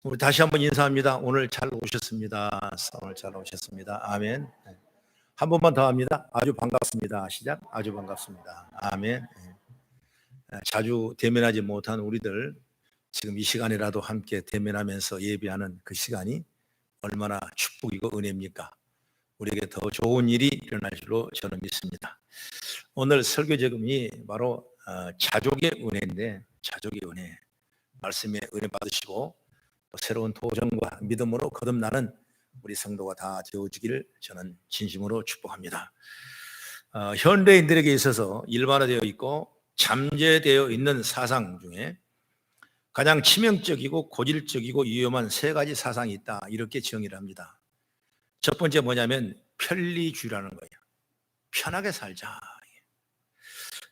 우리 다시 한번 인사합니다. 오늘 잘 오셨습니다. 오늘 잘 오셨습니다. 아멘. 한 번만 더 합니다. 아주 반갑습니다. 시작. 아주 반갑습니다. 아멘. 자주 대면하지 못한 우리들, 지금 이 시간이라도 함께 대면하면서 예배하는 그 시간이 얼마나 축복이고 은혜입니까? 우리에게 더 좋은 일이 일어날 줄로 저는 믿습니다. 오늘 설교 제목이 바로 자족의 은혜인데, 자족의 은혜, 말씀의 은혜 받으시고 또 새로운 도전과 믿음으로 거듭나는 우리 성도가 다 되어주기를 저는 진심으로 축복합니다. 현대인들에게 있어서 일반화되어 있고 잠재되어 있는 사상 중에 가장 치명적이고 고질적이고 위험한 세 가지 사상이 있다, 이렇게 정의를 합니다. 첫 번째 뭐냐면 편리주의라는 거예요. 편하게 살자.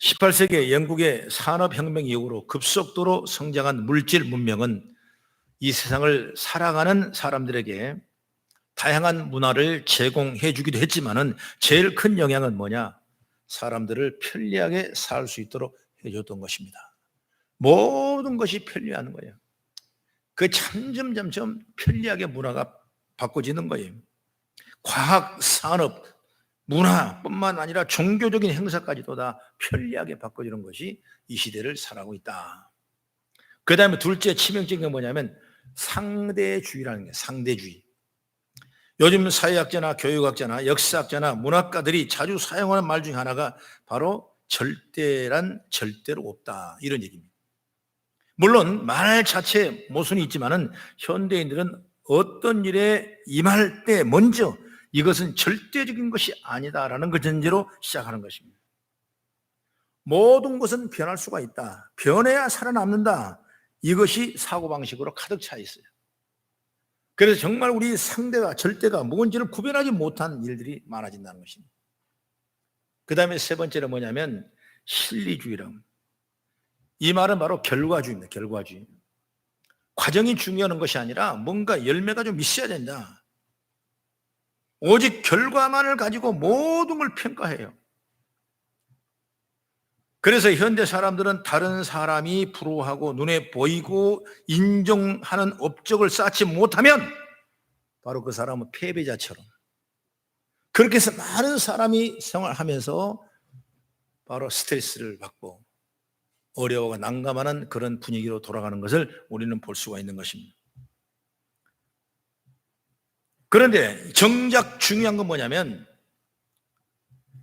18세기 영국의 산업혁명 이후로 급속도로 성장한 물질 문명은 이 세상을 살아가는 사람들에게 다양한 문화를 제공해 주기도 했지만은 제일 큰 영향은 뭐냐? 사람들을 편리하게 살 수 있도록 해줬던 것입니다. 모든 것이 편리한 거예요. 그 점점 편리하게 문화가 바꿔지는 거예요. 과학, 산업, 문화뿐만 아니라 종교적인 행사까지도 다 편리하게 바꿔지는 것이 이 시대를 살아가고 있다. 그 다음에 둘째 치명적인 게 뭐냐면 상대주의라는 거예요. 상대주의. 요즘 사회학자나 교육학자나 역사학자나 문학가들이 자주 사용하는 말 중에 하나가 바로 절대란 절대로 없다, 이런 얘기입니다. 물론 말 자체에 모순이 있지만은 현대인들은 어떤 일에 임할 때 먼저 이것은 절대적인 것이 아니다라는 그 전제로 시작하는 것입니다. 모든 것은 변할 수가 있다, 변해야 살아남는다, 이것이 사고방식으로 가득 차 있어요. 그래서 정말 우리 상대가 절대가 뭔지를 구별하지 못한 일들이 많아진다는 것입니다. 그 다음에 세 번째는 뭐냐면 실리주의라고. 이 말은 바로 결과주의입니다. 결과주의. 과정이 중요한 것이 아니라 뭔가 열매가 좀 있어야 된다. 오직 결과만을 가지고 모든 걸 평가해요. 그래서 현대 사람들은 다른 사람이 부러워하고 눈에 보이고 인정하는 업적을 쌓지 못하면 바로 그 사람은 패배자처럼, 그렇게 해서 많은 사람이 생활하면서 바로 스트레스를 받고 어려워가 난감하는 그런 분위기로 돌아가는 것을 우리는 볼 수가 있는 것입니다. 그런데 정작 중요한 건 뭐냐면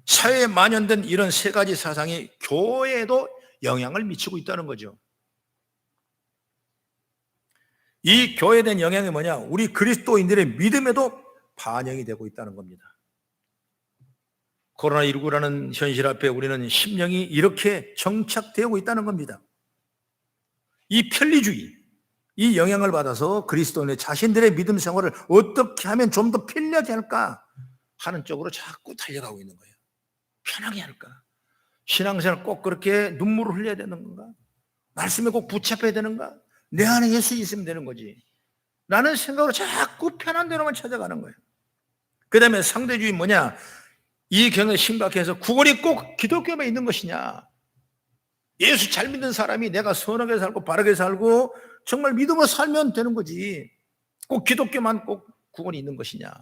사회에 만연된 이런 세 가지 사상이 교회에도 영향을 미치고 있다는 거죠. 이 교회에 대한 영향이 뭐냐? 우리 그리스도인들의 믿음에도 반영이 되고 있다는 겁니다. 코로나19라는 현실 앞에 우리는 심령이 이렇게 정착되고 있다는 겁니다. 이 편리주의, 이 영향을 받아서 그리스도인의 자신들의 믿음 생활을 어떻게 하면 좀 더 편리하게 할까 하는 쪽으로 자꾸 달려가고 있는 거예요. 편하게 할까? 신앙생활 꼭 그렇게 눈물을 흘려야 되는 건가? 말씀에 꼭 붙잡혀야 되는가? 내 안에 예수 있으면 되는 거지 라는 생각으로 자꾸 편한 대로만 찾아가는 거예요. 그 다음에 상대주의 뭐냐? 이 경우에 심각해서 구원이 꼭 기독교만 있는 것이냐? 예수 잘 믿는 사람이 내가 선하게 살고 바르게 살고 정말 믿음으로 살면 되는 거지, 꼭 기독교만 꼭 구원이 있는 것이냐?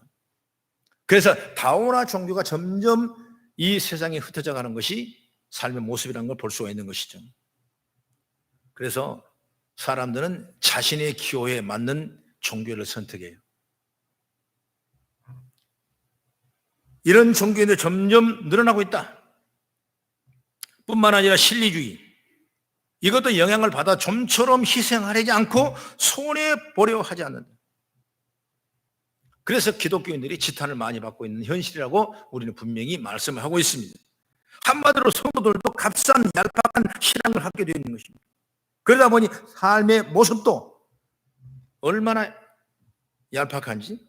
그래서 다원화 종교가 점점 이 세상에 흩어져 가는 것이 삶의 모습이라는 걸 볼 수가 있는 것이죠. 그래서 사람들은 자신의 기호에 맞는 종교를 선택해요. 이런 종교인들 점점 늘어나고 있다. 뿐만 아니라 실리주의, 이것도 영향을 받아 좀처럼 희생하려지 않고 손해보려 하지 않는다. 그래서 기독교인들이 지탄을 많이 받고 있는 현실이라고 우리는 분명히 말씀을 하고 있습니다. 한마디로 성도들도 값싼 얄팍한 신앙을 갖게 되어 있는 것입니다. 그러다 보니 삶의 모습도 얼마나 얄팍한지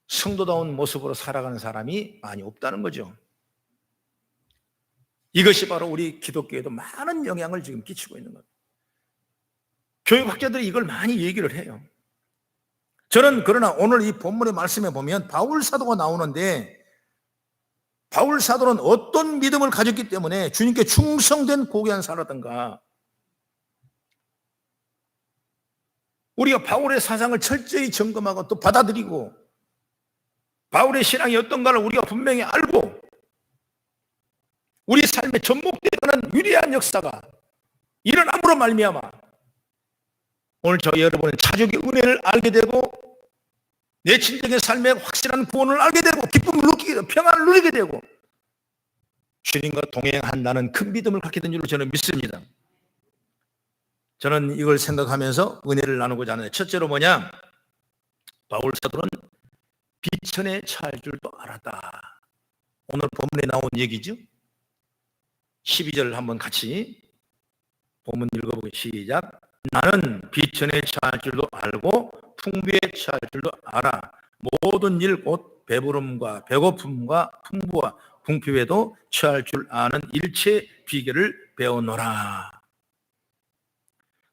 성도다운 모습으로 살아가는 사람이 많이 없다는 거죠. 이것이 바로 우리 기독교에도 많은 영향을 지금 끼치고 있는 겁니다. 교육학자들이 이걸 많이 얘기를 해요. 저는 그러나 오늘 이 본문의 말씀에 보면 바울 사도가 나오는데, 바울 사도는 어떤 믿음을 가졌기 때문에 주님께 충성된 고귀한 살았던가? 우리가 바울의 사상을 철저히 점검하고 또 받아들이고 바울의 신앙이 어떤가를 우리가 분명히 알고 우리 삶에 접목되는 위대한 역사가 일어남으로 말미암아 오늘 저희 여러분은 차족의 은혜를 알게 되고 내 진정의 삶에 확실한 구원을 알게 되고 기쁨을 느끼게 되고 평안을 누리게 되고 주님과 동행한다는 큰 믿음을 갖게 된 줄로 저는 믿습니다. 저는 이걸 생각하면서 은혜를 나누고자 하는데, 첫째로 뭐냐? 바울 사도는 비천에 처할 줄도 알았다. 오늘 본문에 나온 얘기죠. 12절 한번 같이 본문 읽어보기 시작. 나는 비천에 처할 줄도 알고 풍부에 처할 줄도 알아. 모든 일 곧 배부름과 배고픔과 풍부와 궁핍에도 처할 줄 아는 일체 비결을 배워노라.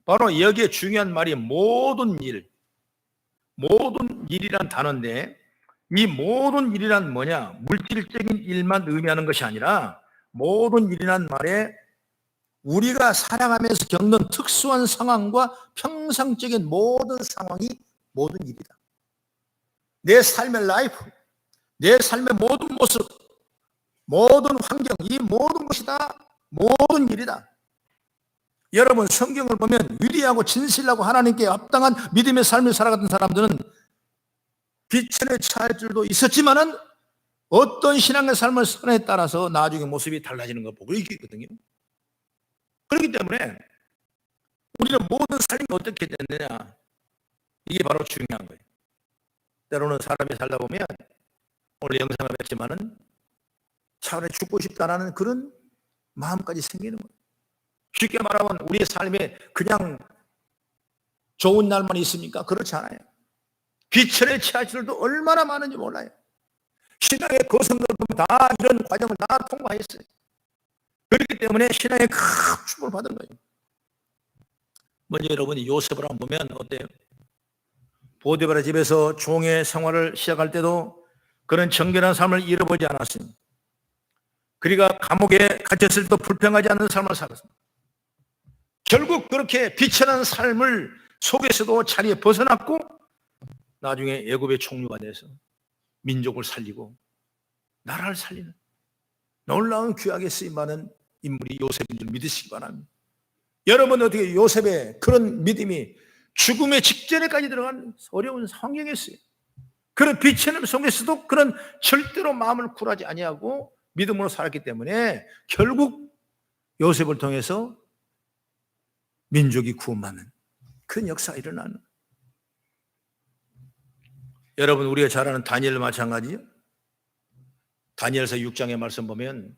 바로 여기에 중요한 말이 모든 일, 모든 일이란 단어인데, 이 모든 일이란 뭐냐? 물질적인 일만 의미하는 것이 아니라 모든 일이란 말에 우리가 살아가면서 겪는 특수한 상황과 평상적인 모든 상황이 모든 일이다. 내 삶의 라이프, 내 삶의 모든 모습, 모든 환경, 이 모든 것이 다 모든 일이다. 여러분, 성경을 보면 위대하고 진실하고 하나님께 합당한 믿음의 삶을 살아가던 사람들은 비천에 처할 줄도 있었지만은 어떤 신앙의 삶을 선에 따라서 나중에 모습이 달라지는 걸 보고 있거든요. 그렇기 때문에 우리는 모든 삶이 어떻게 됐느냐, 이게 바로 중요한 거예요. 때로는 사람이 살다 보면 오늘 영상을 뵙지만은 차라리 죽고 싶다라는 그런 마음까지 생기는 거예요. 쉽게 말하면 우리의 삶에 그냥 좋은 날만 있습니까? 그렇지 않아요. 비천에 처할 줄도 얼마나 많은지 몰라요. 신앙의 거성들 보면 다 이런 과정을 다 통과했어요. 그렇기 때문에 신앙의 큰 축복을 받은 거예요. 먼저 여러분이 요셉을 한번 보면 어때요? 보디바라 집에서 종의 생활을 시작할 때도 그런 정결한 삶을 잃어보지 않았습니다. 그리가 감옥에 갇혔을 때도 불평하지 않는 삶을 살았습니다. 결국 그렇게 비천한 삶을 속에서도 자리에 벗어났고 나중에 애굽의 총리가 돼서 민족을 살리고 나라를 살리는 놀라운 귀하게 쓰임받은 인물이 요셉인 줄 믿으시기 바랍니다. 여러분, 어떻게 요셉의 그런 믿음이 죽음의 직전에까지 들어간 어려운 환경이었어요. 그런 비천함 속에서도 그런 절대로 마음을 굴하지 아니하고 믿음으로 살았기 때문에 결국 요셉을 통해서 민족이 구원받는 큰 역사가 일어나는. 여러분, 우리가 잘 아는 다니엘 마찬가지죠. 다니엘서 6장의 말씀 보면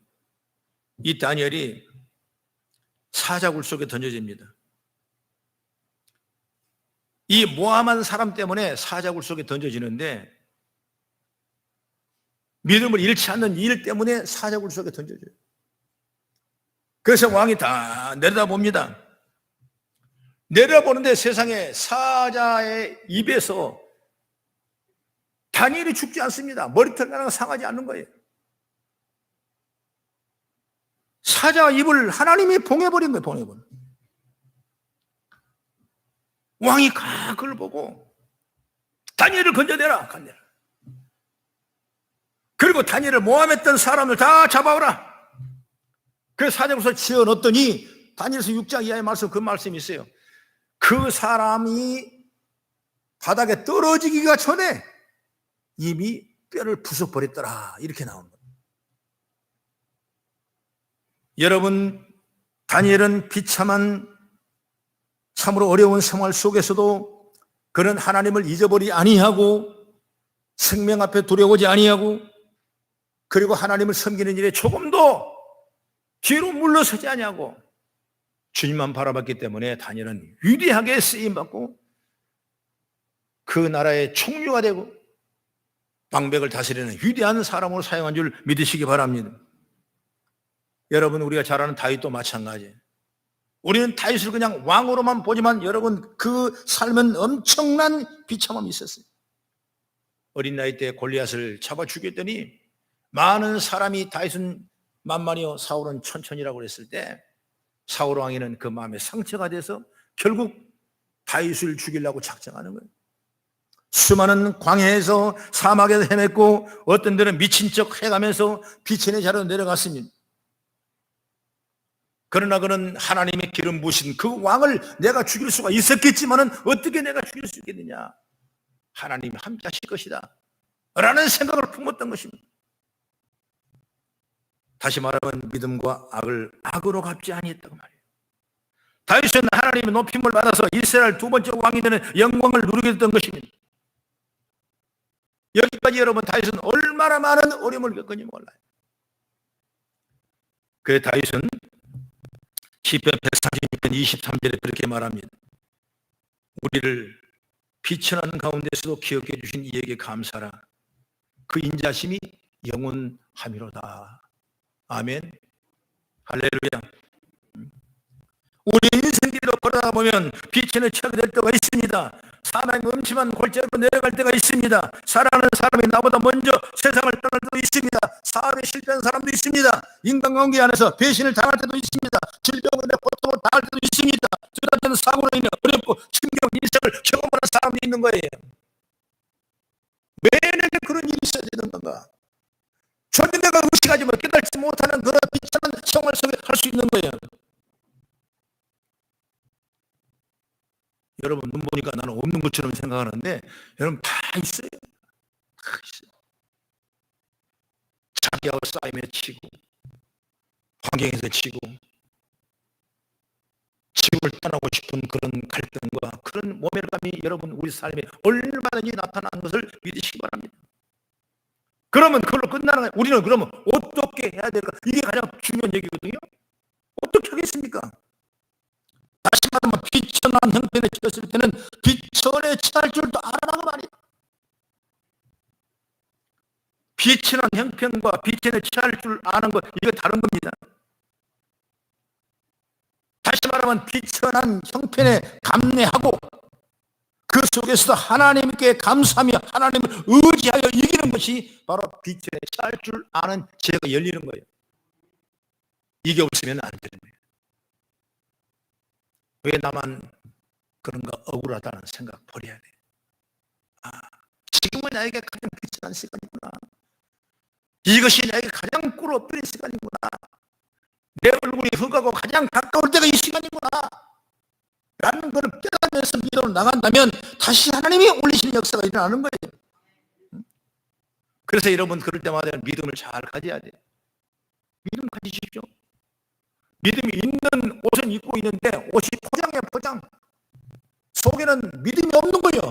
이 다니엘이 사자굴 속에 던져집니다. 이 모함한 사람 때문에 사자굴 속에 던져지는데 믿음을 잃지 않는 일 때문에 사자굴 속에 던져져요. 그래서 왕이 다 내려다봅니다. 내려보는데 세상에 사자의 입에서 다니엘이 죽지 않습니다. 머리털 하나가 상하지 않는 거예요. 사자 입을 하나님이 봉해버린 거예요. 봉해버린. 왕이 그걸 보고 다니엘을 건져내라. 건져내라. 그리고 다니엘을 모함했던 사람을 다 잡아오라. 그래서 사자굴에서 지어넣었더니 다니엘서 6장 이하의 말씀, 그 말씀이 있어요. 그 사람이 바닥에 떨어지기가 전에 이미 뼈를 부숴버렸더라. 이렇게 나오는 거예요. 여러분, 다니엘은 비참한 참으로 어려운 생활 속에서도 그는 하나님을 잊어버리지 아니하고 생명 앞에 두려워하지 아니하고 그리고 하나님을 섬기는 일에 조금도 뒤로 물러서지 아니하고 주님만 바라봤기 때문에 다니엘은 위대하게 쓰임받고 그 나라의 총리가 되고 방백을 다스리는 위대한 사람으로 사용한 줄 믿으시기 바랍니다. 여러분, 우리가 잘 아는 다윗도 마찬가지예요. 우리는 다윗을 그냥 왕으로만 보지만 여러분, 그 삶은 엄청난 비참함이 있었어요. 어린 나이 때 골리앗을 잡아 죽였더니 많은 사람이 다윗은 만만히요 사울은 천천히라고 그랬을 때 사울 왕이는 그 마음에 상처가 돼서 결국 다윗을 죽이려고 작정하는 거예요. 수많은 광야에서 사막에서 헤맸고 어떤 데는 미친 척 해가면서 비천의 자리로 내려갔습니다. 그러나 그는 하나님의 기름 부으신 그 왕을 내가 죽일 수가 있었겠지만은 어떻게 내가 죽일 수 있겠느냐, 하나님이 함께 하실 것이다 라는 생각을 품었던 것입니다. 다시 말하면 믿음과 악을 악으로 갚지 아니했다고 말이에요. 다윗은 하나님의 높임을 받아서 이스라엘 두 번째 왕이 되는 영광을 누리게 됐던 것입니다. 여기까지 여러분, 다윗은 얼마나 많은 어려움을 겪었는지 몰라요. 그래서 다윗은 시편 136편 23절에 그렇게 말합니다. 우리를 비천하는 가운데서도 기억해 주신 이에게 감사라. 그 인자심이 영원함이로다. 아멘. 할렐루야. 우리 인생길로 걸어다 보면 비천에 처하게 될 때가 있습니다. 사망의 음침한 골짜기로 내려갈 때가 있습니다. 사랑하는 사람이 나보다 먼저 세상을 떠날 때도 있습니다. 사업에 실패한 사람도 있습니다. 인간관계 안에서 배신을 당할 때도 있습니다. 질병으로 고통을 당할 때도 있습니다. 쓰러지는 사고로 인해 어렵고 충격 인생을 경험하는 사람도 있는 거예요. 왜 내게 그런 일이 있어야 되는 건가? 절대 내가 의식하지만 깨닫지 못하는 그런 비참한 생활 속에 할 수 있는 거예요. 여러분, 눈 보니까 나는 없는 것처럼 생각하는데 여러분 다 있어요. 다 있어요. 자기하고 싸움에 치고, 환경에서 치고, 집을 떠나고 싶은 그런 갈등과 그런 모멸감이 여러분 우리 삶에 얼마든지 나타나는 것을 믿으시기 바랍니다. 그러면 그걸로 끝나는 거예요. 우리는 그러면 어떻게 해야 될까? 이게 가장 중요한 얘기거든요. 어떻게 하겠습니까? 다시 말하면 비천한 형편에 처했을 때는 비천에 처할 줄도 알아라고 말이에요. 비천한 형편과 비천에 처할 줄 아는 것, 이거 다른 겁니다. 다시 말하면 비천한 형편에 감내하고 그 속에서도 하나님께 감사하며 하나님을 의지하여 이기는 것이 바로 비천에 처할 줄 아는 지혜가 열리는 거예요. 이게 없으면 안 되는 거예요. 왜 나만 그런가 억울하다는 생각 버려야 돼요. 지금은 나에게 가장 비천한 시간이구나. 이것이 나에게 가장 꿀 엎드린 시간이구나. 내 얼굴이 흙하고 가장 가까울 때가 이 시간이구나 라는 것을 깨닫면서 믿음으로 나간다면 다시 하나님이 올리시는 역사가 일어나는 거예요. 그래서 여러분, 그럴 때마다 믿음을 잘 가져야 돼요. 믿음 가지십시오. 믿음이 있는 옷은 입고 있는데 옷이 포장이에요, 포장. 속에는 믿음이 없는 거예요.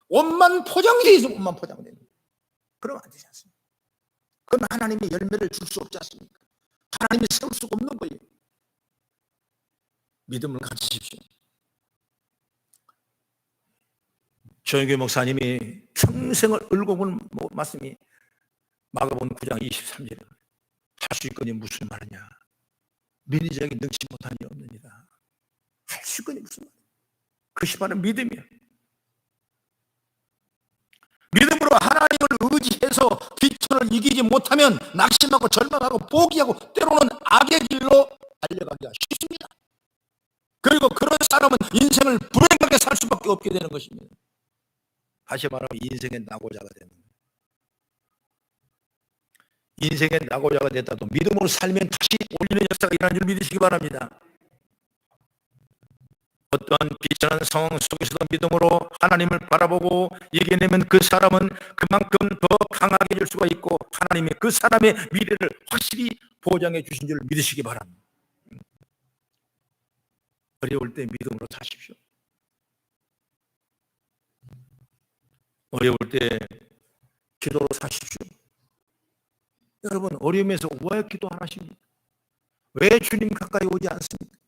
옷만 포장되어 있어, 옷만 포장되는 거예요. 그러면 안 되지 않습니까? 그건 하나님의 열매를 줄 수 없지 않습니까? 하나님이 세울 수가 없는 거예요. 믿음을 가지십시오. 조영규 목사님이 평생을 울고 본 말씀이 마가복음 9장 23절에 할 수 있거니 무슨 말이냐, 민의적인 능치 못한 일 없느니라. 할 수 있거니 무슨 말이냐. 그것이 바로 믿음이에요. 믿음으로 하나님을 의지해서 비천을 이기지 못하면 낙심하고 절망하고 포기하고 때로는 악의 길로 달려가기가 쉽습니다. 그리고 그런 사람은 인생을 불행하게 살 수밖에 없게 되는 것입니다. 다시 말하면 인생의 낙오자가 되는 거예요. 인생의 낙오자가 됐다도 믿음으로 살면 다시 올리는 역사가 일어나는 줄 믿으시기 바랍니다. 어떠한 비천한 상황 속에서도 믿음으로 하나님을 바라보고 이겨내면 그 사람은 그만큼 더 강하게 될 수가 있고 하나님이 그 사람의 미래를 확실히 보장해 주신 줄 믿으시기 바랍니다. 어려울 때 믿음으로 사십시오. 어려울 때 기도로 사십시오. 여러분, 어려움에서 왜 기도 안 하십니까? 왜 주님 가까이 오지 않습니까?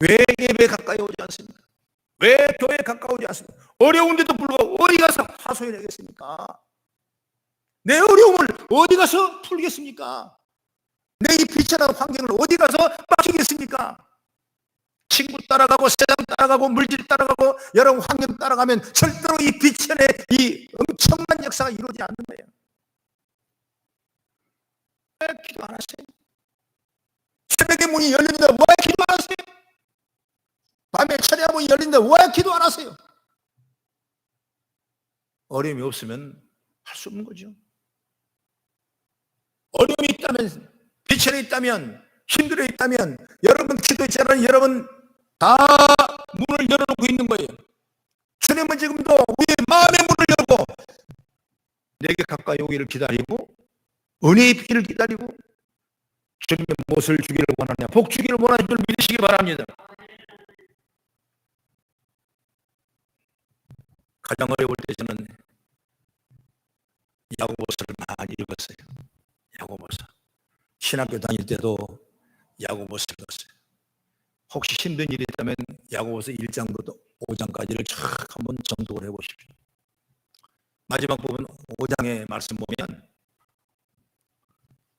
왜 예배 가까이 오지 않습니까? 왜 교회 가까우지 않습니까? 어려운데도 불구하고 어디 가서 하소연하겠습니까? 내 어려움을 어디 가서 풀겠습니까? 내 이 비천한 환경을 어디 가서 맞추겠습니까? 친구 따라가고 세상 따라가고 물질 따라가고 여러 환경 따라가면 절대로 이 비천의 이 엄청난 역사가 이루어지지 않는 거예요. 왜 기도 안 하세요? 새벽에 문이 열립니다. 왜 기도 안 하세요? 밤에 철야문이 열린데 왜 기도 안 하세요? 어려움이 없으면 할 수 없는 거죠. 어려움이 있다면, 비천에 있다면, 힘들어 있다면 여러분 기도했잖아요. 여러분 다 문을 열어놓고 있는 거예요. 주님은 지금도 우리의 마음의 문을 열고 내게 가까이 오기를 기다리고 은혜의 비를 기다리고 주님의 무엇을 주기를 원하냐, 복 주기를 원하는 줄 믿으시기 바랍니다. 가장 어려울 때 저는 야고보서를 많이 읽었어요. 야고보서. 신학교 다닐 때도 야고보서를 읽었어요. 혹시 힘든 일이 있다면 야고보서 1장부터 5장까지를 쫙 한번 정독을 해보십시오. 마지막 부분 5장의 말씀 보면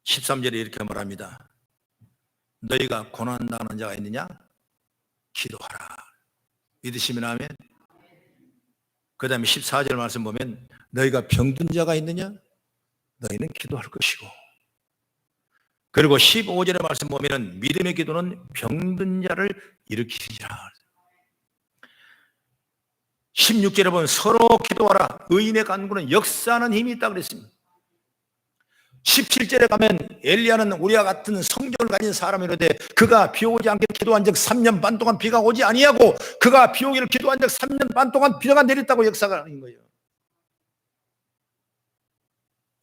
13절에 이렇게 말합니다. 너희가 고난당하는 자가 있느냐? 기도하라. 믿으시면 아멘. 그 다음에 14절 말씀 보면 너희가 병든 자가 있느냐? 너희는 기도할 것이고. 그리고 15절의 말씀 보면 믿음의 기도는 병든 자를 일으키시리라. 16절에 보면 서로 기도하라. 의인의 간구는 역사하는 힘이 있다 그랬습니다. 17절에 가면 엘리야는 우리와 같은 성경을 가진 사람이로되 그가 비 오지 않게 기도한 적 3년 반 동안 비가 오지 아니하고 그가 비 오기를 기도한 적 3년 반 동안 비가 내렸다고 역사가 하는 거예요.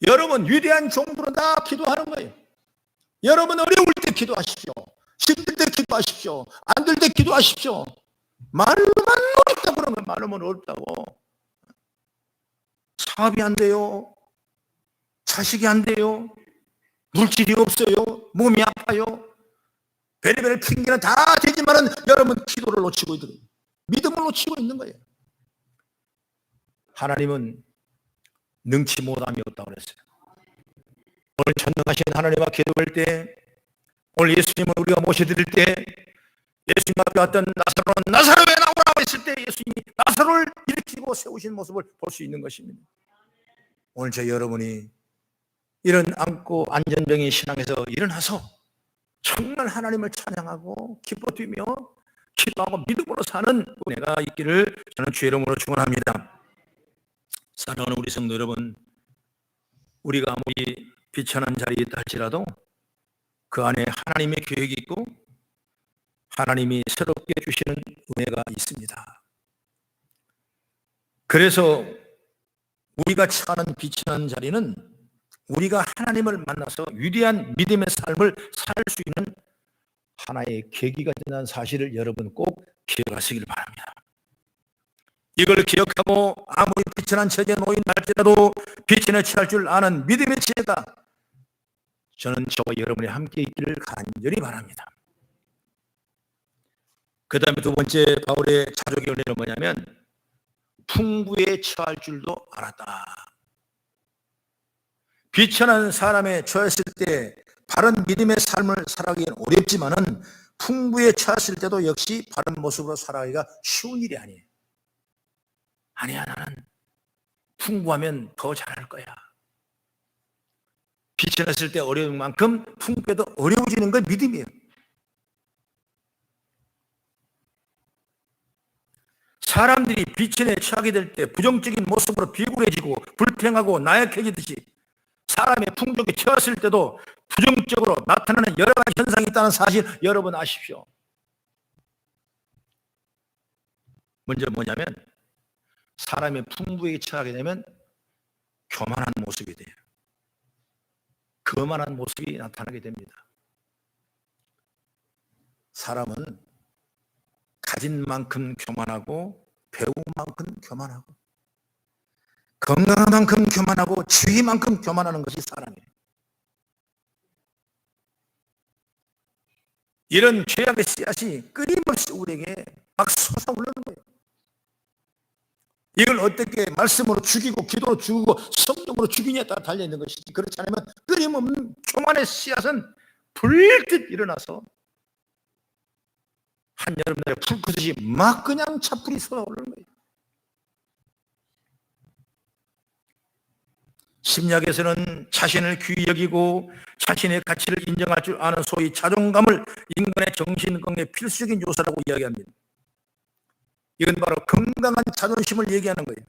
여러분 위대한 종들은 다 기도하는 거예요. 여러분 어려울 때 기도하십시오. 힘들 때 기도하십시오. 안 될 때 기도하십시오. 말로만 어렵다고 그러는 거예요. 말로만 어렵다고. 사업이 안 돼요. 자식이 안 돼요. 물질이 없어요. 몸이 아파요. 별의별 핑계는 다 되지만은 여러분 기도를 놓치고 있는 거예요. 믿음을 놓치고 있는 거예요. 하나님은 능치 못함이 없다고 그랬어요. 오늘 전능하신 하나님 앞에 기도할 때, 오늘 예수님을 우리가 모셔드릴 때 예수님 앞에 왔던 나사로는 나사로에 나오라고 했을 때 예수님이 나사로를 일으키고 세우신 모습을 볼 수 있는 것입니다. 오늘 저 여러분이 이런 안고 안전병의 신앙에서 일어나서 정말 하나님을 찬양하고 기뻐 뛰며 기도하고 믿음으로 사는 은혜가 있기를 저는 주의 이름으로 축원합니다. 사랑하는 우리 성도 여러분, 우리가 아무리 비천한 자리에 있다 할지라도 그 안에 하나님의 계획이 있고 하나님이 새롭게 주시는 은혜가 있습니다. 그래서 우리가 처하는 비천한 자리는 우리가 하나님을 만나서 위대한 믿음의 삶을 살 수 있는 하나의 계기가 된다는 사실을 여러분 꼭 기억하시길 바랍니다. 이걸 기억하고 아무리 비천한 처지에 놓인 할지라도 비천에 처할 줄 아는 믿음의 지혜가 저는 저와 여러분이 함께 있기를 간절히 바랍니다. 그 다음에 두 번째 바울의 자족의 은혜는 뭐냐면 풍부에 처할 줄도 알았다. 비천한 사람에 처했을 때 바른 믿음의 삶을 살아가기는 어렵지만은 풍부에 처했을 때도 역시 바른 모습으로 살아가기가 쉬운 일이 아니에요. 아니야, 나는 풍부하면 더 잘할 거야. 비천했을 때 어려운 만큼 풍부해도 어려워지는 건 믿음이에요. 사람들이 비천에 처하게 될 때 부정적인 모습으로 비굴해지고 불평하고 나약해지듯이 사람의 풍족에 처했을 때도 부정적으로 나타나는 여러 가지 현상이 있다는 사실 여러분 아십시오. 먼저 뭐냐면 사람의 풍부에 처하게 되면 교만한 모습이 돼요. 거만한 모습이 나타나게 됩니다. 사람은 가진 만큼 교만하고 배운 만큼 교만하고 건강한 만큼 교만하고 지위만큼 교만하는 것이 사람이에요. 이런 죄악의 씨앗이 끊임없이 우리에게 막 솟아오르는 거예요. 이걸 어떻게 말씀으로 죽이고 기도로 죽이고 성령으로 죽이냐에 따라 달려있는 것이지, 그렇지 않으면 끊임없는 교만의 씨앗은 불듯 일어나서 한여름날에 불 끄듯이 막 그냥 차풀이 쏟아오르는 거예요. 심리학에서는 자신을 귀히 여기고 자신의 가치를 인정할 줄 아는 소위 자존감을 인간의 정신 건강의 필수적인 요소라고 이야기합니다. 이건 바로 건강한 자존심을 얘기하는 거예요.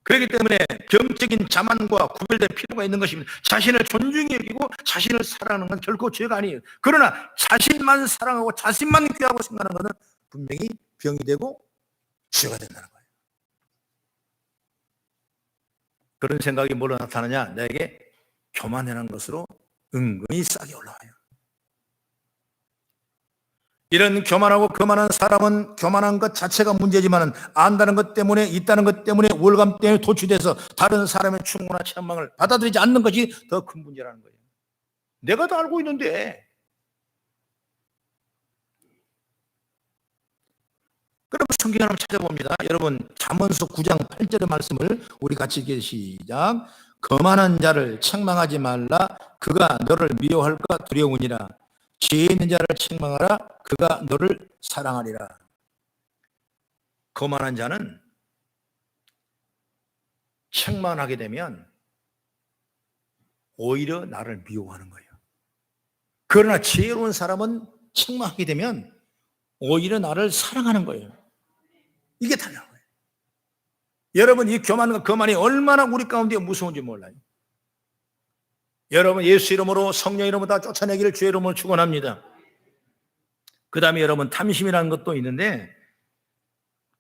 그렇기 때문에 병적인 자만과 구별될 필요가 있는 것입니다. 자신을 존중히 여기고 자신을 사랑하는 건 결코 죄가 아니에요. 그러나 자신만 사랑하고 자신만 귀하고 생각하는 것은 분명히 병이 되고 죄가 된다는 거예요. 그런 생각이 뭘로 나타나냐? 내게 교만이라는 것으로 은근히 싹이 올라와요. 이런 교만하고 거만한 사람은 교만한 것 자체가 문제지만 안다는 것 때문에, 있다는 것 때문에, 우월감 때문에 도취돼서 다른 사람의 충고나 책망을 받아들이지 않는 것이 더 큰 문제라는 거예요. 내가 다 알고 있는데. 그럼 성경 한번 찾아봅니다. 여러분, 잠언서 9장 8절의 말씀을 우리 같이 읽기 시작. 거만한 자를 책망하지 말라. 그가 너를 미워할까 두려우니라. 지혜 있는 자를 책망하라. 그가 너를 사랑하리라. 거만한 자는 책망하게 되면 오히려 나를 미워하는 거예요. 그러나 지혜로운 사람은 책망하게 되면 오히려 나를 사랑하는 거예요. 이게 달라요. 여러분, 이 교만과 거만이 얼마나 우리 가운데 무서운지 몰라요. 여러분, 예수 이름으로, 성령 이름으로 다 쫓아내기를 주의 이름으로 축원합니다. 그 다음에 여러분, 탐심이라는 것도 있는데,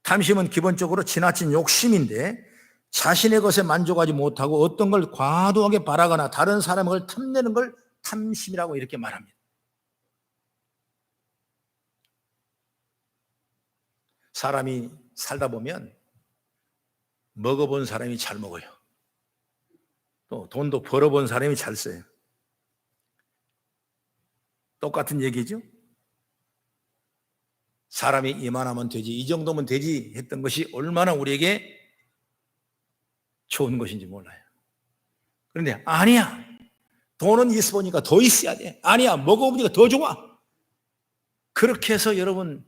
탐심은 기본적으로 지나친 욕심인데 자신의 것에 만족하지 못하고 어떤 걸 과도하게 바라거나 다른 사람의 걸 탐내는 걸 탐심이라고 이렇게 말합니다. 사람이 살다 보면 먹어본 사람이 잘 먹어요. 또 돈도 벌어본 사람이 잘 써요. 똑같은 얘기죠. 사람이 이만하면 되지, 이 정도면 되지 했던 것이 얼마나 우리에게 좋은 것인지 몰라요. 그런데 아니야, 돈은 있어보니까 더 있어야 돼. 아니야, 먹어보니까 더 좋아. 그렇게 해서 여러분,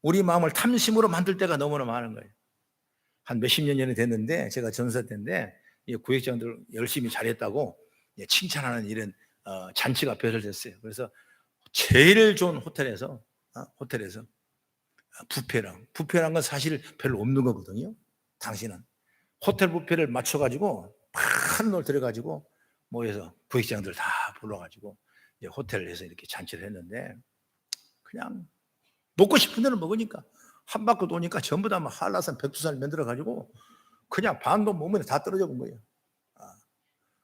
우리 마음을 탐심으로 만들 때가 너무나 많은 거예요. 한 몇십 년 전에 됐는데, 제가 전사 때인데 구역장들 열심히 잘했다고 칭찬하는 이런 잔치가 벼슬됐어요. 그래서 제일 좋은 호텔에서 뷔페란 건 사실 별로 없는 거거든요. 당신은 호텔 뷔페를 맞춰가지고 큰 걸 들여가지고 모여서 구역장들 다 불러가지고 이제 호텔에서 이렇게 잔치를 했는데, 그냥 먹고 싶은 데는 먹으니까 한 바퀴 도니까 전부 다 한라산 백두산을 만들어가지고 그냥 반도 몸에 다 떨어져 본 거예요.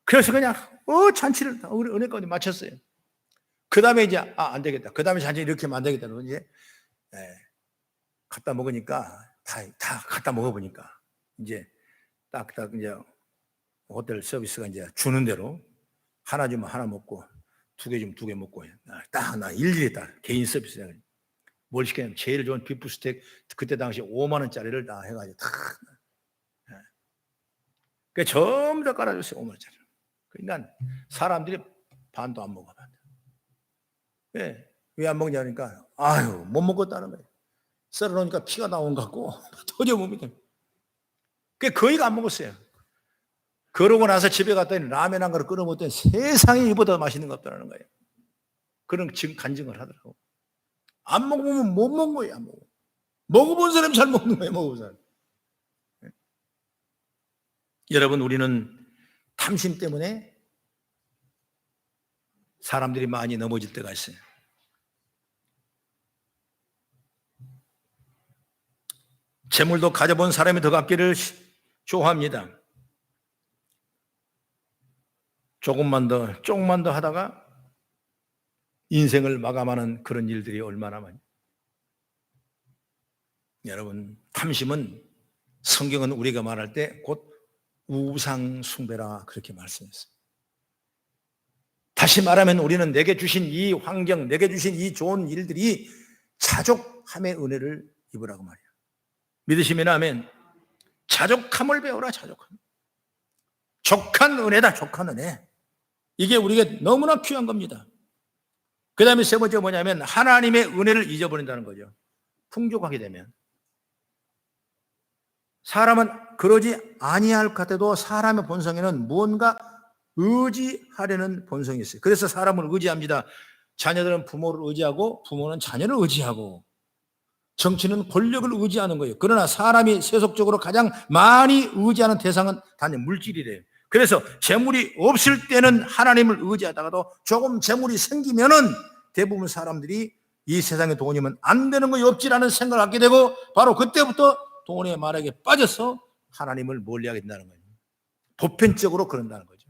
그래서 그냥 잔치를 은혜까지 마쳤어요. 그 다음에 이제 안 되겠다. 그 다음에 잔치 이렇게 하면 안 되겠다. 이제 갖다 먹으니까 다 갖다 먹어보니까 이제 딱 이제 호텔 서비스가 이제 주는 대로 하나 주면 하나 먹고 두 개 주면 두 개 먹고 딱 나 일일이 딱 개인 서비스 해가지고 뭘 시켰냐면 제일 좋은 비프 스테이크, 그때 당시 5만 원짜리를 다 해가지고 다 그 전부 다 깔아줬어요. 5만 원짜리. 그러니까 사람들이 반도 안 먹어. 왜 안 먹냐니까 아유 못 먹었다는 거예요. 썰어놓으니까 피가 나온 것 같고 도저히 못 먹겠어요. 거의 안 먹었어요. 그러고 나서 집에 갔더니 라면 한 그릇 끓여 먹더니 세상에 이보다 맛있는 것 없다는 거예요. 그런 간증을 하더라고. 안 먹으면 못 먹는 거예요. 안 먹어. 먹어본 사람이 잘 먹는 거예요. 먹어본 사람. 여러분, 우리는 탐심 때문에 사람들이 많이 넘어질 때가 있어요. 재물도 가져본 사람이 더 갚기를 좋아합니다. 조금만 더 하다가 인생을 마감하는 그런 일들이 얼마나 많이. 여러분, 탐심은 성경은 우리가 말할 때 곧 우상 숭배라 그렇게 말씀했어요. 다시 말하면 우리는 내게 주신 이 환경, 내게 주신 이 좋은 일들이 자족함의 은혜를 입으라고 말이야. 믿으시면 아멘. 자족함을 배워라. 자족함. 족한 은혜다. 족한 은혜. 이게 우리에게 너무나 귀한 겁니다. 그 다음에 세 번째 뭐냐면 하나님의 은혜를 잊어버린다는 거죠. 풍족하게 되면. 사람은 그러지 아니할 것 같아도 사람의 본성에는 무언가 의지하려는 본성이 있어요. 그래서 사람을 의지합니다. 자녀들은 부모를 의지하고 부모는 자녀를 의지하고 정치는 권력을 의지하는 거예요. 그러나 사람이 세속적으로 가장 많이 의지하는 대상은 단지 물질이래요. 그래서 재물이 없을 때는 하나님을 의지하다가도 조금 재물이 생기면은 대부분 사람들이 이 세상에 돈이면 안 되는 거 없지라는 생각을 갖게 되고, 바로 그때부터 돈의 마력에 빠져서 하나님을 멀리하게 된다는 거예요. 보편적으로 그런다는 거죠.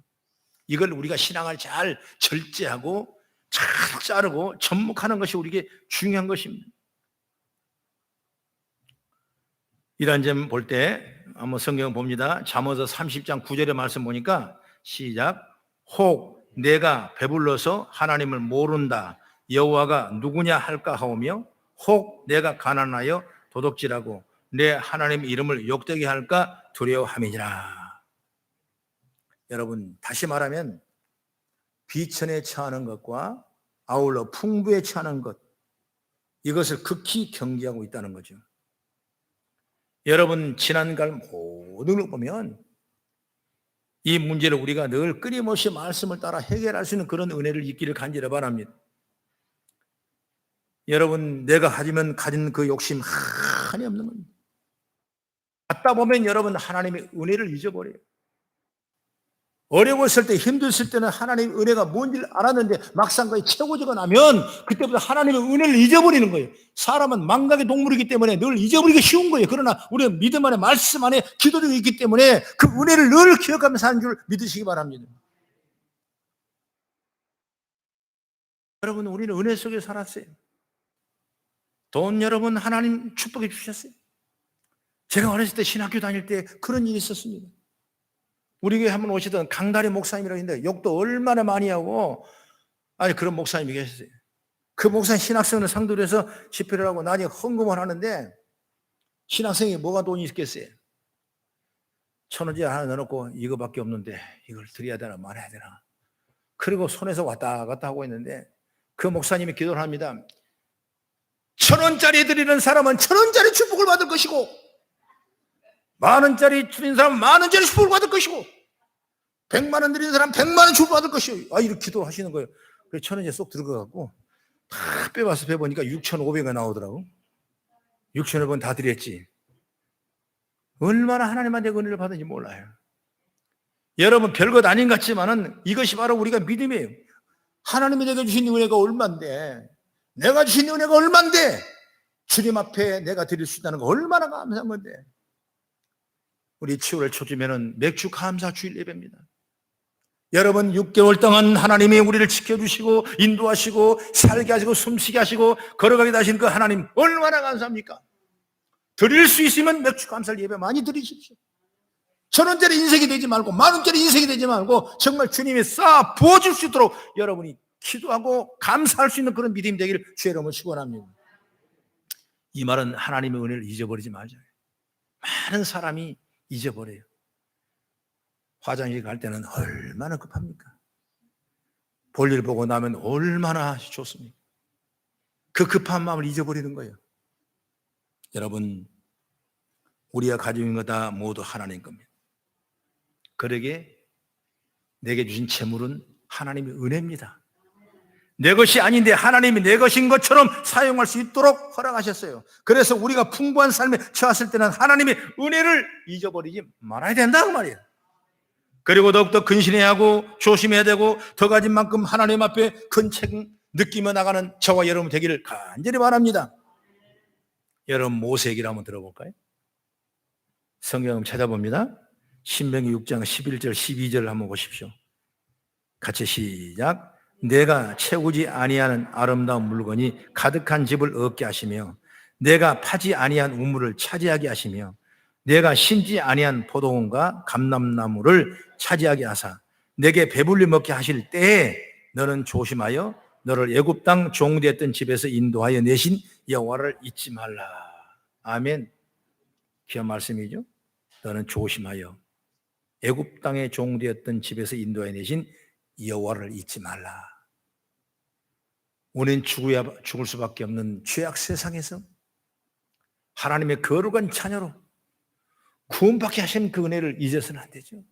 이걸 우리가 신앙을 잘 절제하고 잘 자르고 접목하는 것이 우리에게 중요한 것입니다. 이런 점 볼 때 한번 성경 봅니다. 잠언서 30장 9절의 말씀 보니까 시작. 혹 내가 배불러서 하나님을 모른다 여호와가 누구냐 할까 하오며, 혹 내가 가난하여 도둑질하고 내 하나님 이름을 욕되게 할까 두려워함이니라. 여러분, 다시 말하면 비천에 처하는 것과 아울러 풍부에 처하는 것, 이것을 극히 경계하고 있다는 거죠. 여러분, 지난갈 모든 걸 보면 이 문제를 우리가 늘 끊임없이 말씀을 따라 해결할 수 있는 그런 은혜를 있기를 간절히 바랍니다. 여러분, 내가 가진 그 욕심 한이 없는 겁니다. 갖다 보면 여러분, 하나님의 은혜를 잊어버려요. 어려웠을 때, 힘들었을 때는 하나님의 은혜가 뭔지를 알았는데 막상 그에 채워지고 나면 그때부터 하나님의 은혜를 잊어버리는 거예요. 사람은 망각의 동물이기 때문에 늘 잊어버리기 쉬운 거예요. 그러나 우리는 믿음 안에, 말씀 안에, 기도력이 있기 때문에 그 은혜를 늘 기억하면서 사는 줄 믿으시기 바랍니다. 여러분, 우리는 은혜 속에 살았어요. 돈 여러분 하나님 축복해 주셨어요. 제가 어렸을 때 신학교 다닐 때 그런 일이 있었습니다. 우리 교회 한번 오시던 강다리 목사님이라고 했는데 욕도 얼마나 많이 하고, 아니 그런 목사님이 계셨어요. 그 목사님 신학생을 상대로 해서 집회를 하고 나중에 헌금을 하는데, 신학생이 뭐가 돈이 있겠어요? 1,000원짜리 하나 넣어놓고 이거밖에 없는데 이걸 드려야 되나 말아야 되나, 그리고 손에서 왔다 갔다 하고 있는데 그 목사님이 기도를 합니다. 1,000원짜리 드리는 사람은 1,000원짜리 축복을 받을 것이고, 10,000원짜리 드리는 사람은 10,000원짜리 축복을 받을 것이고, 100만 원 드리는 사람은 100만 원 축복을 받을 것이고, 이렇게 기도를 하시는 거예요. 그래서 1,000원이 쏙 들어가갖고 다 빼봐서 빼보니까 6,500원 나오더라고. 6,500원 다 드렸지. 얼마나 하나님한테 은혜를 받은지 몰라요. 여러분, 별것 아닌 것 같지만은 이것이 바로 우리가 믿음이에요. 하나님이 내게 주신 은혜가 얼만데, 내가 주신 은혜가 얼만데 주님 앞에 내가 드릴 수 있다는 거 얼마나 감사한 건데. 우리 7월 초쯤에는 맥주 감사 주일 예배입니다. 여러분, 6개월 동안 하나님이 우리를 지켜주시고 인도하시고 살게 하시고 숨쉬게 하시고 걸어가게 하신 그 하나님 얼마나 감사합니까? 드릴 수 있으면 맥주 감사 예배 많이 드리십시오. 1,000원짜리 인생이 되지 말고 10,000원짜리 인생이 되지 말고 정말 주님이 싹 부어줄 수 있도록 여러분이 기도하고 감사할 수 있는 그런 믿음이 되기를 주의 이름으로 축원합니다. 이 말은 하나님의 은혜를 잊어버리지 말자. 많은 사람이 잊어버려요. 화장실 갈 때는 얼마나 급합니까? 볼일 보고 나면 얼마나 좋습니까? 그 급한 마음을 잊어버리는 거예요. 여러분, 우리가 가지고 있는 거 다 모두 하나님 겁니다. 그러게 내게 주신 재물은 하나님의 은혜입니다. 내 것이 아닌데 하나님이 내 것인 것처럼 사용할 수 있도록 허락하셨어요. 그래서 우리가 풍부한 삶에 처했을 때는 하나님의 은혜를 잊어버리지 말아야 된다고 말이에요. 그리고 더욱더 근신해야 하고 조심해야 되고 더 가진 만큼 하나님 앞에 큰 책 느끼며 나가는 저와 여러분 되기를 간절히 바랍니다. 여러분, 모세 얘기를 한번 들어볼까요? 성경 찾아봅니다. 신명기 6장 11절 12절을 한번 보십시오. 같이 시작. 내가 채우지 아니하는 아름다운 물건이 가득한 집을 얻게 하시며 내가 파지 아니한 우물을 차지하게 하시며 내가 심지 아니한 포도원과 감람나무를 차지하게 하사 내게 배불리 먹게 하실 때에 너는 조심하여 너를 애굽 땅 종되었던 집에서 인도하여 내신 여호와를 잊지 말라. 아멘. 귀한 말씀이죠. 너는 조심하여 애굽 땅의 종되었던 집에서 인도하여 내신 여호와를 잊지 말라. 우리는 죽을 수밖에 없는 죄악 세상에서 하나님의 거룩한 자녀로 구원받게 하신 그 은혜를 잊어서는 안 되죠.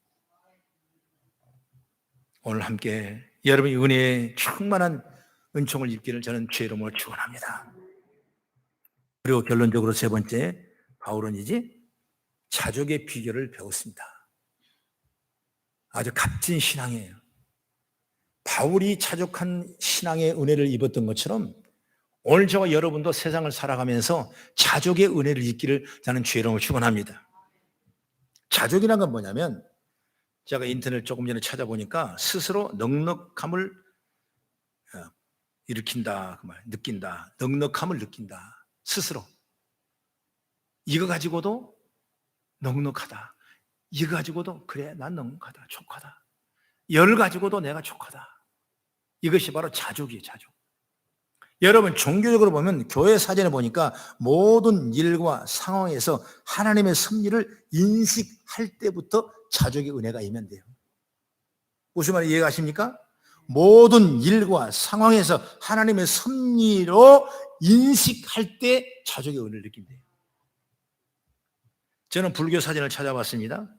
오늘 함께 여러분이 은혜에 충만한 은총을 입기를 저는 주의 이름으로 축원합니다. 그리고 결론적으로 세 번째, 바울은 이제 자족의 비결을 배웠습니다. 아주 값진 신앙이에요. 바울이 자족한 신앙의 은혜를 입었던 것처럼 오늘 저와 여러분도 세상을 살아가면서 자족의 은혜를 입기를 저는 주의 이름으로 축원합니다. 자족이란 건 뭐냐면, 제가 인터넷 조금 전에 찾아보니까 스스로 넉넉함을 일으킨다, 그 말, 느낀다. 넉넉함을 느낀다. 스스로. 이거 가지고도 넉넉하다. 이거 가지고도 그래, 난 넉넉하다, 족하다. 열 가지고도 내가 족하다. 이것이 바로 자족이에요, 자족. 여러분, 종교적으로 보면 교회 사전에 보니까 모든 일과 상황에서 하나님의 섭리를 인식할 때부터 자족의 은혜가 임한대요. 무슨 말인지 이해가십니까? 모든 일과 상황에서 하나님의 섭리로 인식할 때 자족의 은혜를 느낀대요. 저는 불교 사전을 찾아봤습니다.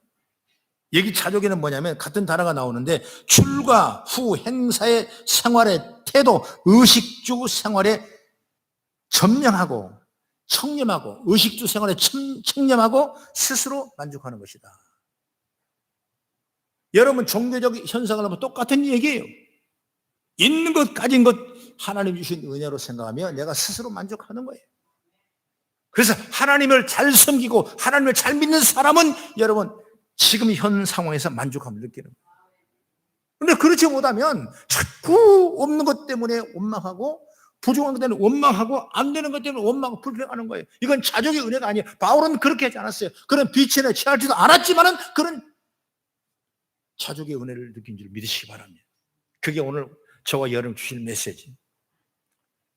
여기 자족에는 뭐냐면 같은 단어가 나오는데, 출가 후 행사의 생활의 태도, 의식주 생활에 점령하고 청렴하고, 의식주 생활에 청렴하고 스스로 만족하는 것이다. 여러분, 종교적 현상을 하면 똑같은 얘기예요. 있는 것 가진 것 하나님 주신 은혜로 생각하며 내가 스스로 만족하는 거예요. 그래서 하나님을 잘 섬기고 하나님을 잘 믿는 사람은 여러분 지금 현 상황에서 만족함을 느끼는 거예요. 그런데 그렇지 못하면 자꾸 없는 것 때문에 원망하고, 부족한 것 때문에 원망하고, 안 되는 것 때문에 원망하고 불평하는 거예요. 이건 자족의 은혜가 아니에요. 바울은 그렇게 하지 않았어요. 그런 빛에 취하지도 않았지만은 그런 자족의 은혜를 느낀 줄 믿으시기 바랍니다. 그게 오늘 저와 여러분 주실 메시지.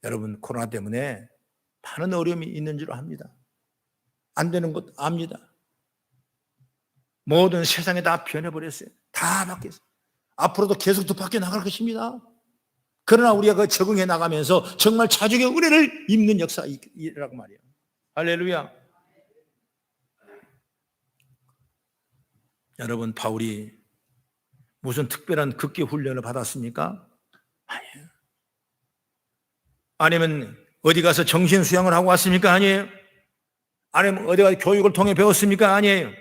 여러분, 코로나 때문에 많은 어려움이 있는 줄 압니다. 안 되는 것 압니다. 모든 세상에 다 변해버렸어요. 다 바뀌었어요. 앞으로도 계속 더 바뀌어 나갈 것입니다. 그러나 우리가 그 적응해 나가면서 정말 자족의 은혜를 입는 역사이라고 말이에요. 할렐루야. 여러분, 바울이 무슨 특별한 극기 훈련을 받았습니까? 아니에요. 아니면 어디 가서 정신 수양을 하고 왔습니까? 아니에요. 아니면 어디 가서 교육을 통해 배웠습니까? 아니에요.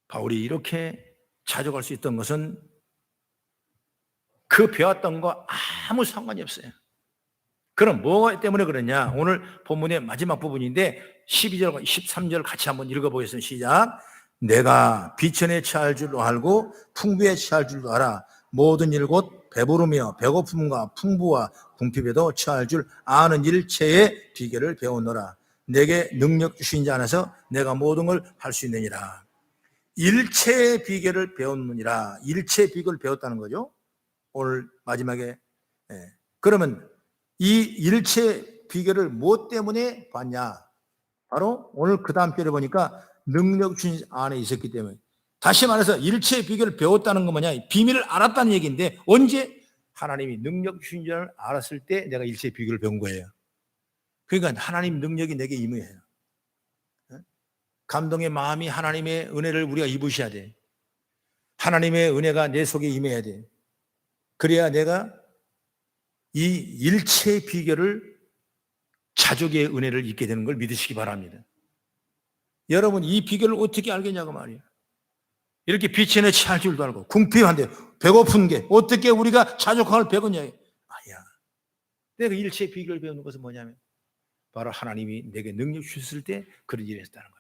바울이 이렇게 자족할 수 있던 것은 그 배웠던 거 아무 상관이 없어요. 그럼 뭐 때문에 그러냐? 오늘 본문의 마지막 부분인데 12절과 13절 같이 한번 읽어보겠습니다. 시작. 내가 비천에 처할 줄로 알고 풍부에 처할 줄로 알아. 모든 일 곧 배부르며 배고픔과 풍부와 궁핍에도 처할 줄 아는 일체의 비결을 배웠노라. 내게 능력 주신 자 안에서 내가 모든 걸 할 수 있느니라. 일체의 비결을 배웠느니라. 일체의 비결을 배웠다는 거죠. 오늘 마지막에. 그러면 이 일체 비결을 무엇 때문에 봤냐? 바로 오늘 그 다음 절에 보니까 능력 주신 안에 있었기 때문에. 다시 말해서 일체의 비결을 배웠다는 건 뭐냐? 비밀을 알았다는 얘기인데, 언제? 하나님이 능력 주신 줄 알았을 때 내가 일체의 비결을 배운 거예요. 그러니까 하나님 능력이 내게 임해요. 감동의 마음이 하나님의 은혜를 우리가 입으셔야 돼. 하나님의 은혜가 내 속에 임해야 돼. 그래야 내가 이 일체의 비결을, 자족의 은혜를 입게 되는 걸 믿으시기 바랍니다. 여러분, 이 비결을 어떻게 알겠냐고 말이에요. 이렇게 빛에 취할 줄도 알고 궁핍한데 배고픈 게 어떻게 우리가 자족함을 배웠냐? 아니야. 내가 일체의 비결을 배우는 것은 뭐냐면 바로 하나님이 내게 능력 주셨을 때 그런 일을 했다는 거죠.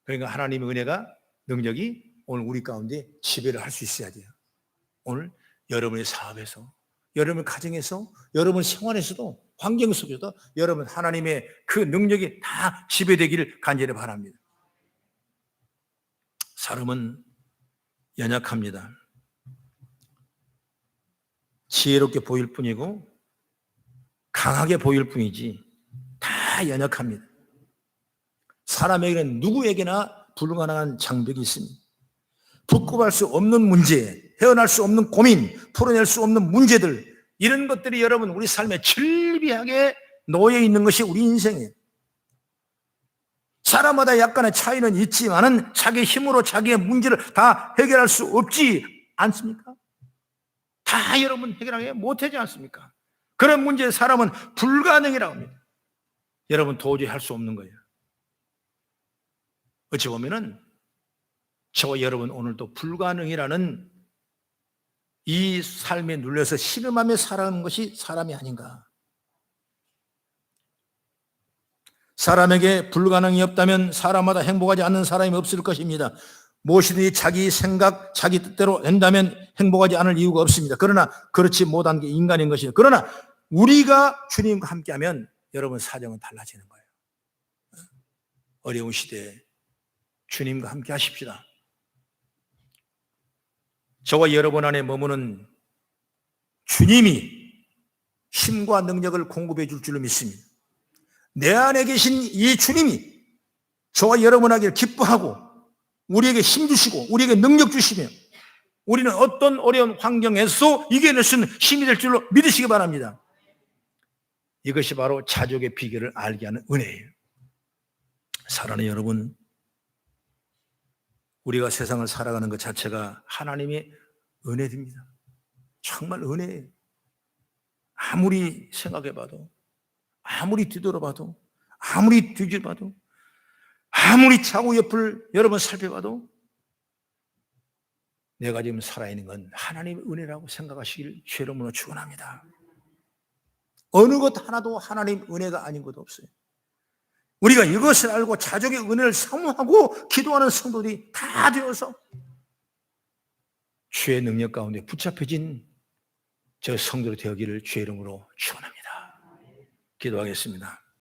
그러니까 하나님의 은혜가, 능력이 오늘 우리 가운데 지배를 할 수 있어야 돼요. 오늘 여러분의 사업에서, 여러분의 가정에서, 여러분 생활에서도, 환경 속에서도 여러분 하나님의 그 능력이 다 지배되기를 간절히 바랍니다. 사람은 연약합니다. 지혜롭게 보일 뿐이고 강하게 보일 뿐이지 다 연약합니다. 사람에게는 누구에게나 불가능한 장벽이 있습니다. 붙잡을 수 없는 문제, 헤어날 수 없는 고민, 풀어낼 수 없는 문제들, 이런 것들이 여러분 우리 삶에 절비하게 놓여 있는 것이 우리 인생이에요. 사람마다 약간의 차이는 있지만은 자기 힘으로 자기의 문제를 다 해결할 수 없지 않습니까? 다 여러분 해결하기 못하지 않습니까? 그런 문제에 사람은 불가능이라고 합니다. 여러분 도저히 할 수 없는 거예요. 어찌 보면은 저와 여러분 오늘도 불가능이라는 이 삶에 눌려서 신음하며 살아가는 것이 사람이 아닌가. 사람에게 불가능이 없다면 사람마다 행복하지 않는 사람이 없을 것입니다. 무엇이든지 자기 생각, 자기 뜻대로 된다면 행복하지 않을 이유가 없습니다. 그러나 그렇지 못한 게 인간인 것이죠. 그러나 우리가 주님과 함께하면 여러분 사정은 달라지는 거예요. 어려운 시대에 주님과 함께 하십시다. 저와 여러분 안에 머무는 주님이 힘과 능력을 공급해 줄 줄로 믿습니다. 내 안에 계신 이 주님이 저와 여러분에게 기뻐하고 우리에게 힘 주시고 우리에게 능력 주시며 우리는 어떤 어려운 환경에서 이겨낼 수 있는 힘이 될 줄로 믿으시기 바랍니다. 이것이 바로 자족의 비결을 알게 하는 은혜예요. 사랑하는 여러분, 우리가 세상을 살아가는 것 자체가 하나님의 은혜입니다. 정말 은혜예요. 아무리 생각해봐도, 아무리 뒤돌아봐도, 아무리 뒤집어봐도, 아무리 차고 옆을 여러분 살펴봐도 내가 지금 살아있는 건 하나님의 은혜라고 생각하시길 주의 이름으로 축원합니다. 어느 것 하나도 하나님 은혜가 아닌 것도 없어요. 우리가 이것을 알고 자족의 은혜를 사모하고 기도하는 성도들이 다 되어서 주의 능력 가운데 붙잡혀진 저 성도로 되었기를 주의 이름으로 축원합니다. 기도하겠습니다.